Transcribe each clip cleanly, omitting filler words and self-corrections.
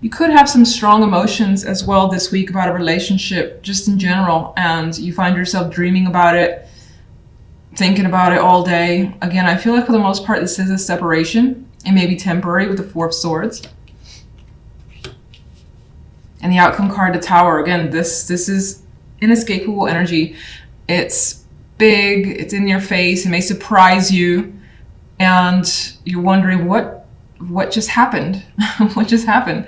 You could have some strong emotions as well this week about a relationship, just in general, and you find yourself dreaming about it, thinking about it all day. Again, I feel like for the most part, this is a separation. It may be temporary with the Four of Swords. And the outcome card, the Tower. Again, this is inescapable energy. It's big, it's in your face, it may surprise you, and you're wondering what just happened? What just happened?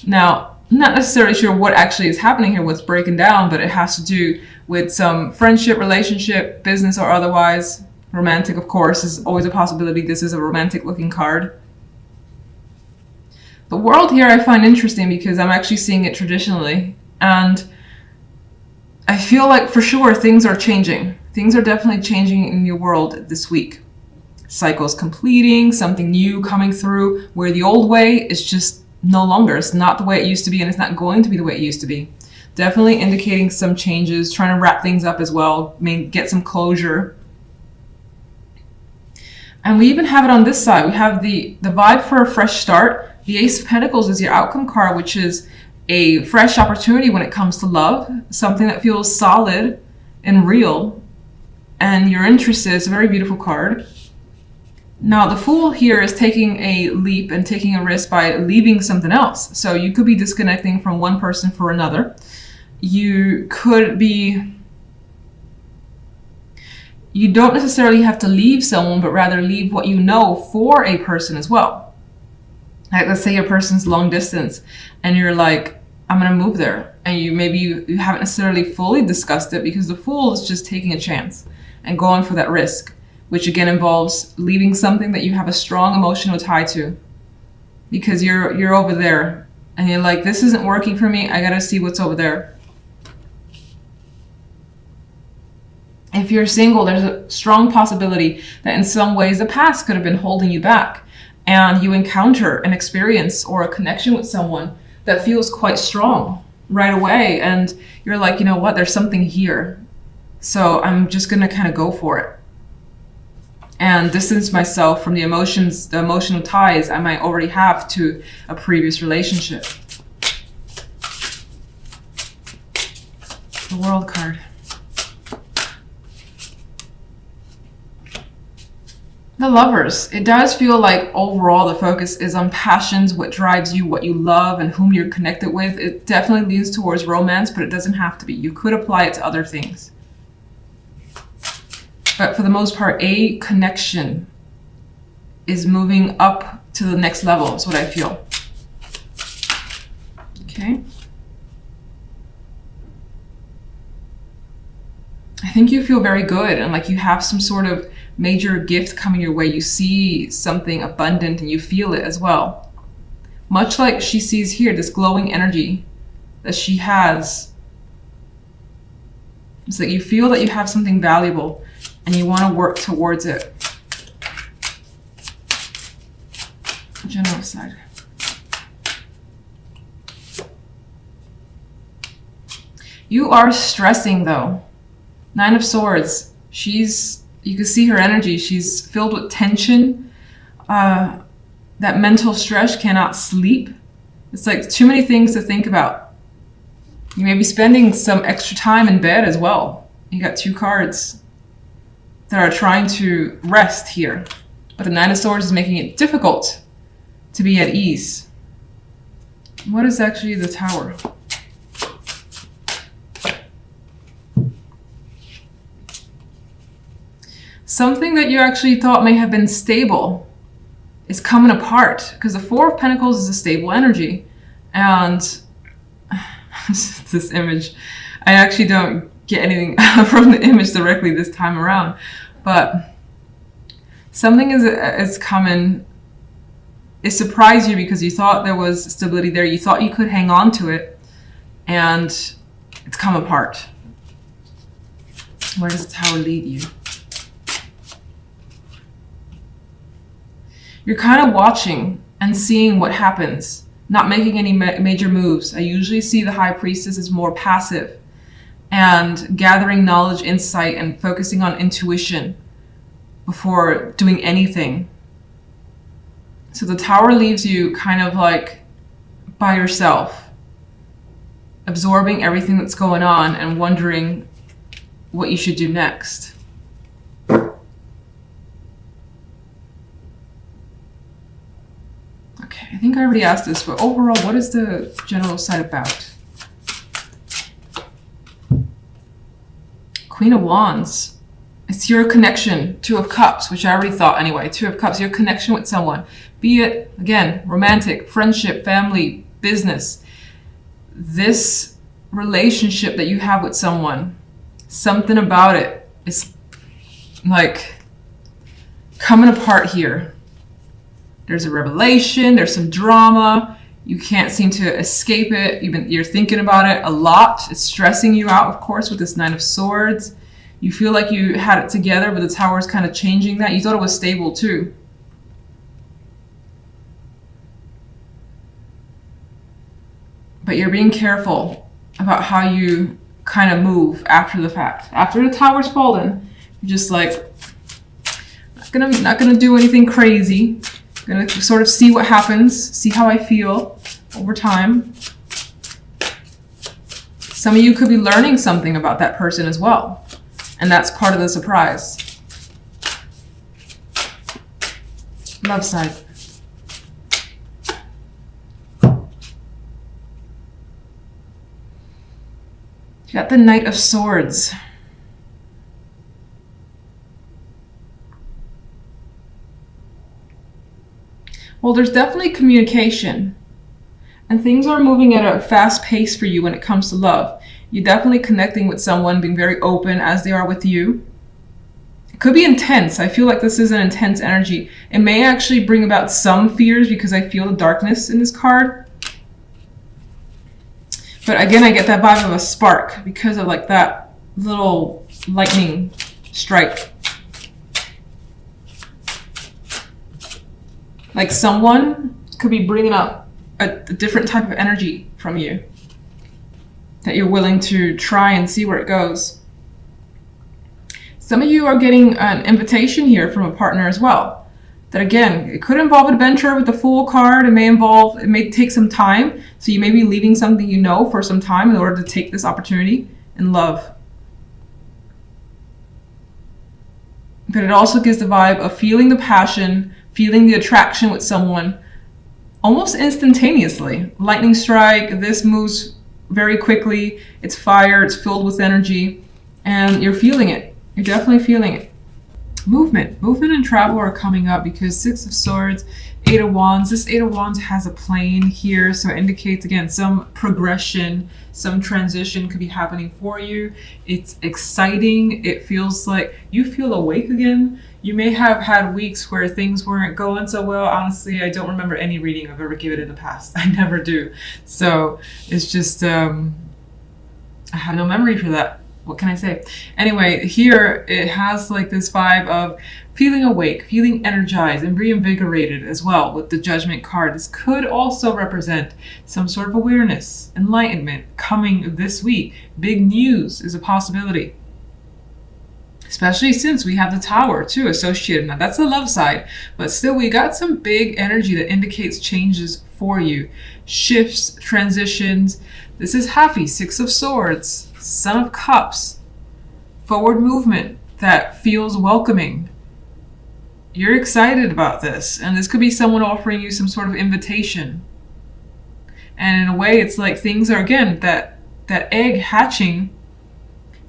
Now, I'm not necessarily sure what actually is happening here, what's breaking down, but it has to do with some friendship, relationship, business, or otherwise. Romantic, of course, is always a possibility. This is a romantic looking card. The World here I find interesting because I'm actually seeing it traditionally, and I feel like for sure things are changing. Things are definitely changing in your world this week. Cycles completing, something new coming through, where the old way is just no longer. It's not the way it used to be, and it's not going to be the way it used to be. Definitely indicating some changes, trying to wrap things up as well, get some closure. And we even have it on this side. We have the vibe for a fresh start. The Ace of Pentacles is your outcome card, which is a fresh opportunity when it comes to love, something that feels solid and real, and you're interested. It's a very beautiful card. Now, the Fool here is taking a leap and taking a risk by leaving something else. So you could be disconnecting from one person for another. You could be... You don't necessarily have to leave someone, but rather leave what you know for a person as well. Like, let's say your person's long distance and you're like, I'm going to move there. And you haven't necessarily fully discussed it, because the Fool is just taking a chance and going for that risk, which again involves leaving something that you have a strong emotional tie to, because you're over there and you're like, this isn't working for me. I got to see what's over there. If you're single, there's a strong possibility that in some ways the past could have been holding you back, and you encounter an experience or a connection with someone that feels quite strong right away, and you're like, you know what, there's something here, so I'm just gonna kind of go for it and distance myself from the emotions, the emotional ties I might already have to a previous relationship. The World card. The Lovers. It does feel like overall the focus is on passions, what drives you, what you love, and whom you're connected with. It definitely leans towards romance, but it doesn't have to be. You could apply it to other things. But for the most part, a connection is moving up to the next level, is what I feel. Okay. I think you feel very good, and like you have some sort of major gift coming your way. You see something abundant and you feel it as well. Much like she sees here, this glowing energy that she has. It's like you feel that you have something valuable and you want to work towards it. General side. You are stressing though. Nine of Swords. You can see her energy. She's filled with tension. That mental stress, cannot sleep. It's like too many things to think about. You may be spending some extra time in bed as well. You got two cards that are trying to rest here. But the Nine of Swords is making it difficult to be at ease. What is actually the Tower? Something that you actually thought may have been stable is coming apart, because the Four of Pentacles is a stable energy. And this image, I actually don't get anything from the image directly this time around, but something is coming. It surprised you because you thought there was stability there. You thought you could hang on to it, and it's come apart. Where does the Tower lead you? You're kind of watching and seeing what happens, not making any major moves. I usually see the High Priestess as more passive and gathering knowledge, insight, and focusing on intuition before doing anything. So the Tower leaves you kind of like by yourself, absorbing everything that's going on and wondering what you should do next. Okay, I think I already asked this, but overall, what is the general side about? Queen of Wands. It's your connection. Two of Cups, which I already thought anyway. Two of Cups, your connection with someone. Be it, again, romantic, friendship, family, business. This relationship that you have with someone, something about it is like coming apart here. There's a revelation, there's some drama. You can't seem to escape it. You're thinking about it a lot. It's stressing you out, of course, with this Nine of Swords. You feel like you had it together, but the Tower is kind of changing that. You thought it was stable too. But you're being careful about how you kind of move after the fact. After the Tower's fallen, you're just like, not gonna do anything crazy. I'm gonna sort of see what happens, see how I feel over time. Some of you could be learning something about that person as well. And that's part of the surprise. Love side. You got the Knight of Swords. Well, there's definitely communication. And things are moving at a fast pace for you when it comes to love. You're definitely connecting with someone, being very open as they are with you. It could be intense. I feel like this is an intense energy. It may actually bring about some fears because I feel the darkness in this card. But again, I get that vibe of a spark because of like that little lightning strike. Like someone could be bringing up a different type of energy from you that you're willing to try and see where it goes. Some of you are getting an invitation here from a partner as well. That again, it could involve adventure with the Fool card. It may take some time. So you may be leaving something you know for some time in order to take this opportunity in love. But it also gives the vibe of feeling the passion, feeling the attraction with someone almost instantaneously. Lightning strike, this moves very quickly. It's fire, it's filled with energy, and you're feeling it. You're definitely feeling it. Movement and travel are coming up because Six of Swords, Eight of Wands. This Eight of Wands has a plane here, so it indicates again some progression, some transition could be happening for you. It's exciting. It feels like you feel awake again. You may have had weeks where things weren't going so well. Honestly, I don't remember any reading I've ever given in the past. I never do. So it's just, I have no memory for that. What can I say? Anyway, here it has like this vibe of feeling awake, feeling energized and reinvigorated as well with the Judgment card. This could also represent some sort of awareness, enlightenment coming this week. Big news is a possibility. Especially since we have the Tower too associated. Now that's the love side, but still we got some big energy that indicates changes for you. Shifts, transitions. This is happy. Six of Swords, Son of Cups. Forward movement that feels welcoming. You're excited about this, and this could be someone offering you some sort of invitation. And in a way, it's like things are, again, that egg hatching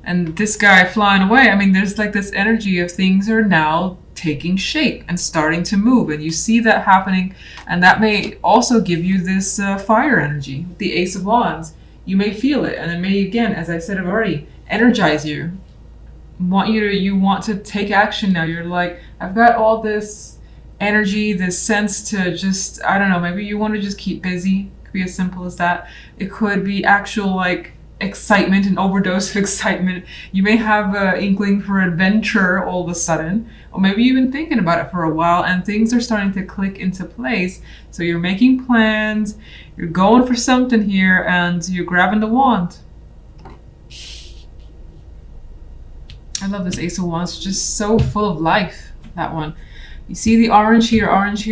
and this guy flying away. I mean, there's like this energy of things are now taking shape and starting to move, and you see that happening, and that may also give you this fire energy, the Ace of Wands. You may feel it, and it may, again, as I said already, energize you. You want to take action now. You're like, I've got all this energy, this sense to just, I don't know, maybe you want to just keep busy. It could be as simple as that. It could be actual like excitement, an overdose of excitement. You may have an inkling for adventure all of a sudden, or maybe you've been thinking about it for a while and things are starting to click into place. So you're making plans, you're going for something here, and you're grabbing the wand. I love this Ace of Wands, just so full of life, that one. You see the orange here, orange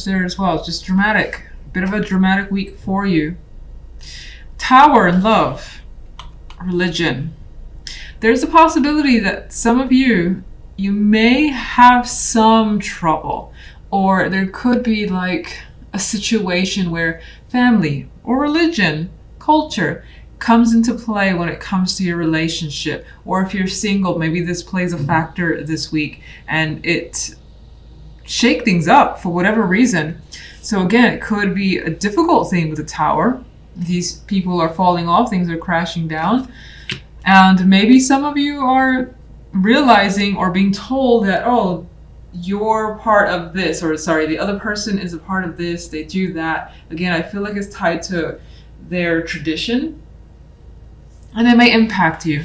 there as well. It's just dramatic, bit of a dramatic week for you. Tower, love, religion. There's a possibility that some of you may have some trouble, or there could be like a situation where family or religion, culture comes into play when it comes to your relationship. Or if you're single, maybe this plays a factor this week and it shake things up for whatever reason. So again, it could be a difficult thing with the Tower. These people are falling off, things are crashing down. And maybe some of you are realizing or being told that, oh, you're part of this, or sorry, the other person is a part of this, they do that. Again, I feel like it's tied to their tradition, and it may impact you.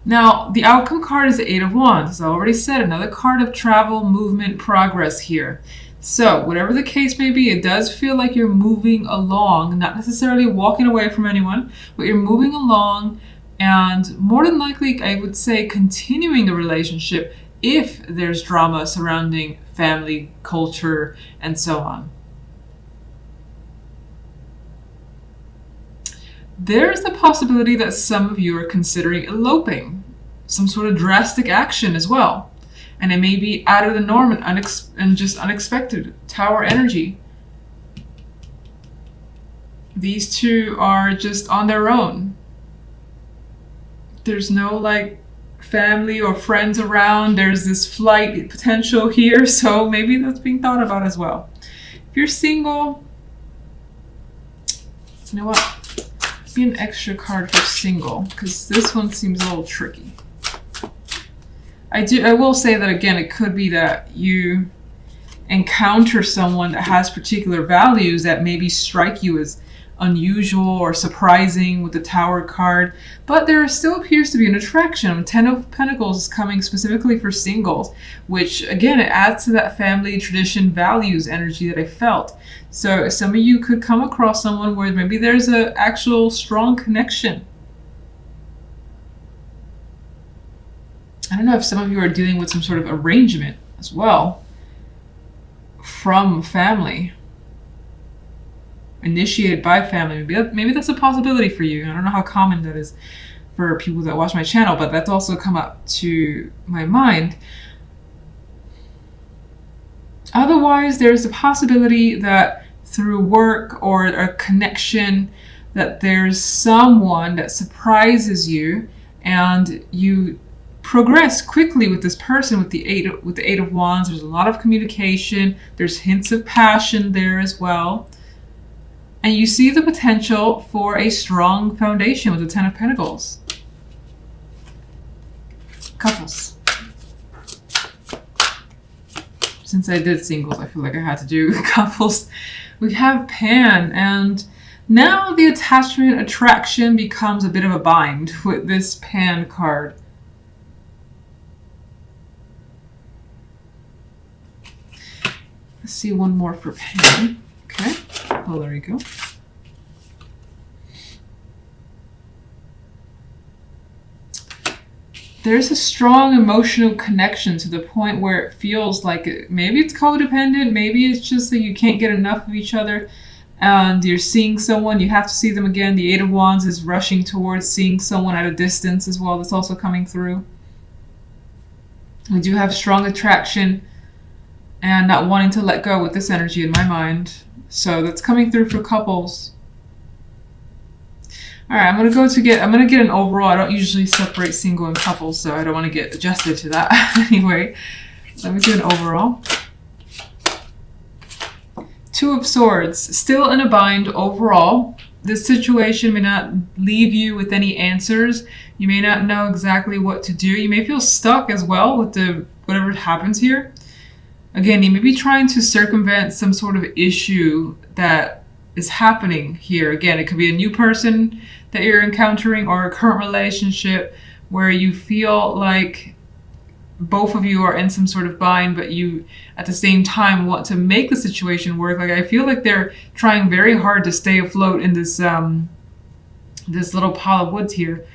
Now, the outcome card is the Eight of Wands. As I already said, another card of travel, movement, progress here. So, whatever the case may be, it does feel like you're moving along, not necessarily walking away from anyone, but you're moving along, and more than likely, I would say, continuing the relationship if there's drama surrounding family, culture, and so on. There's the possibility that some of you are considering eloping, some sort of drastic action as well. And it may be out of the norm and just unexpected. Tower energy. These two are just on their own. There's no like family or friends around. There's this flight potential here, so maybe that's being thought about as well. If you're single, you know what? Be an extra card for single, because this one seems a little tricky. I will say that again, it could be that you encounter someone that has particular values that maybe strike you as unusual or surprising with the Tower card, but there still appears to be an attraction. Ten of Pentacles is coming specifically for singles, which again, it adds to that family, tradition, values energy that I felt. So some of you could come across someone where maybe there's an actual strong connection. I don't know if some of you are dealing with some sort of arrangement as well from family, initiated by family. Maybe that's a possibility for you. I don't know how common that is for people that watch my channel, but that's also come up to my mind. Otherwise, there's a possibility that through work or a connection that there's someone that surprises you and you progress quickly with this person with the Eight of Wands. There's a lot of communication. There's hints of passion there as well. And you see the potential for a strong foundation with the Ten of Pentacles. Couples. Since I did singles, I feel like I had to do couples. We have Pan, and now the attachment attraction becomes a bit of a bind with this Pan card. Let's see one more for Pan. Okay. Oh, there you go. There's a strong emotional connection to the point where it feels like maybe it's codependent, maybe it's just that you can't get enough of each other and you're seeing someone, you have to see them again. The Eight of Wands is rushing towards seeing someone at a distance as well. That's also coming through. We do have strong attraction and not wanting to let go with this energy in my mind. So that's coming through for couples. All right, I'm gonna get an overall. I don't usually separate single and couples, so I don't want to get adjusted to that anyway. Let me do an overall. Two of Swords, still in a bind overall. This situation may not leave you with any answers. You may not know exactly what to do. You may feel stuck as well with whatever happens here. Again, you may be trying to circumvent some sort of issue that is happening here. Again, it could be a new person that you're encountering or a current relationship where you feel like both of you are in some sort of bind, but you at the same time want to make the situation work. Like I feel like they're trying very hard to stay afloat in this this little pile of woods here.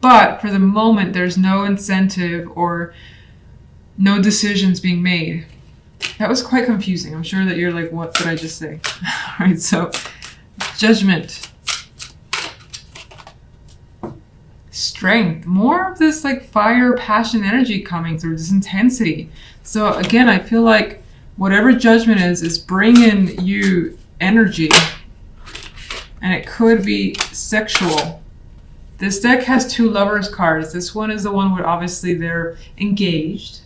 But for the moment, there's no incentive or no decisions being made. That was quite confusing. I'm sure that you're like, what did I just say? All right, so Judgment. Strength. More of this like fire, passion, energy coming through, this intensity. So again, I feel like whatever Judgment is bringing you energy. And it could be sexual. This deck has 2 Lovers cards. This one is the one where obviously they're engaged.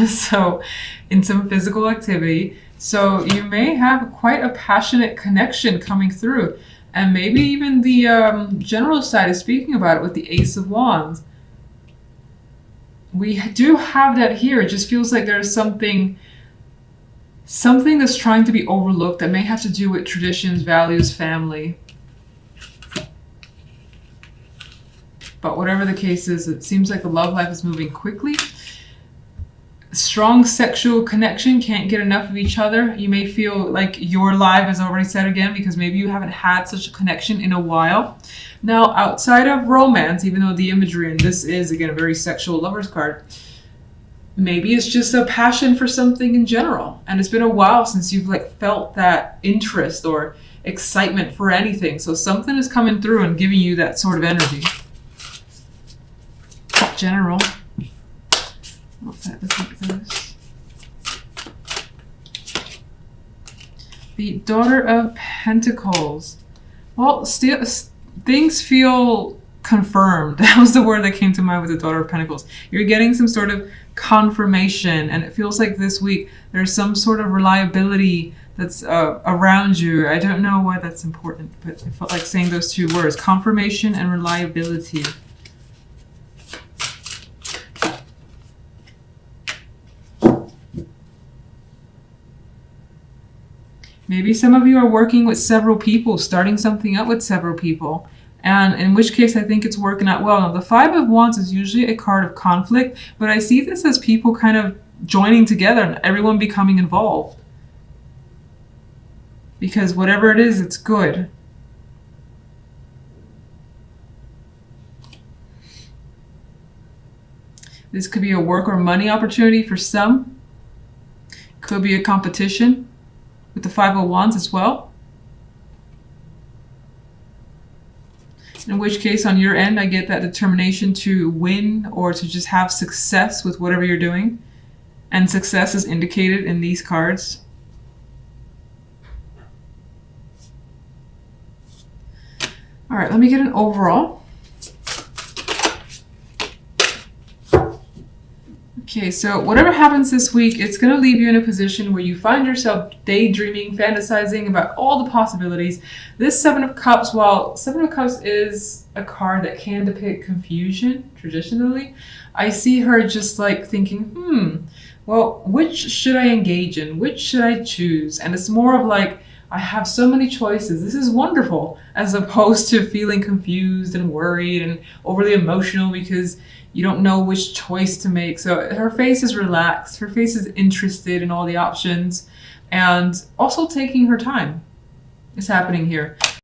So in some physical activity. So you may have quite a passionate connection coming through. And maybe even the general side is speaking about it with the Ace of Wands. We do have that here. It just feels like there's something that's trying to be overlooked that may have to do with traditions, values, family. But whatever the case is, it seems like the love life is moving quickly. Strong sexual connection, can't get enough of each other. You may feel like your life is already set again because maybe you haven't had such a connection in a while. Now, outside of romance, even though the imagery, and this is again a very sexual Lovers card, maybe it's just a passion for something in general. And it's been a while since you've like felt that interest or excitement for anything. So something is coming through and giving you that sort of energy. General. Let's look at this. The Daughter of Pentacles. Well, still, things feel confirmed. That was the word that came to mind with the Daughter of Pentacles. You're getting some sort of confirmation, and it feels like this week there's some sort of reliability that's around you. I don't know why that's important, but I felt like saying those 2 words, confirmation and reliability. Maybe some of you are working with several people, starting something up with several people. And in which case, I think it's working out well. Now, the 5 of Wands is usually a card of conflict, but I see this as people kind of joining together and everyone becoming involved. Because whatever it is, it's good. This could be a work or money opportunity for some. Could be a competition with the 5 of Wands as well. In which case, on your end, I get that determination to win or to just have success with whatever you're doing. And success is indicated in these cards. All right, let me get an overall. Okay, so whatever happens this week, it's going to leave you in a position where you find yourself daydreaming, fantasizing about all the possibilities. This 7 of Cups, while 7 of Cups is a card that can depict confusion traditionally, I see her just like thinking, well, which should I engage in? Which should I choose? And it's more of like, I have so many choices. This is wonderful, as opposed to feeling confused and worried and overly emotional because you don't know which choice to make. So her face is relaxed. Her face is interested in all the options and also taking her time. It's happening here.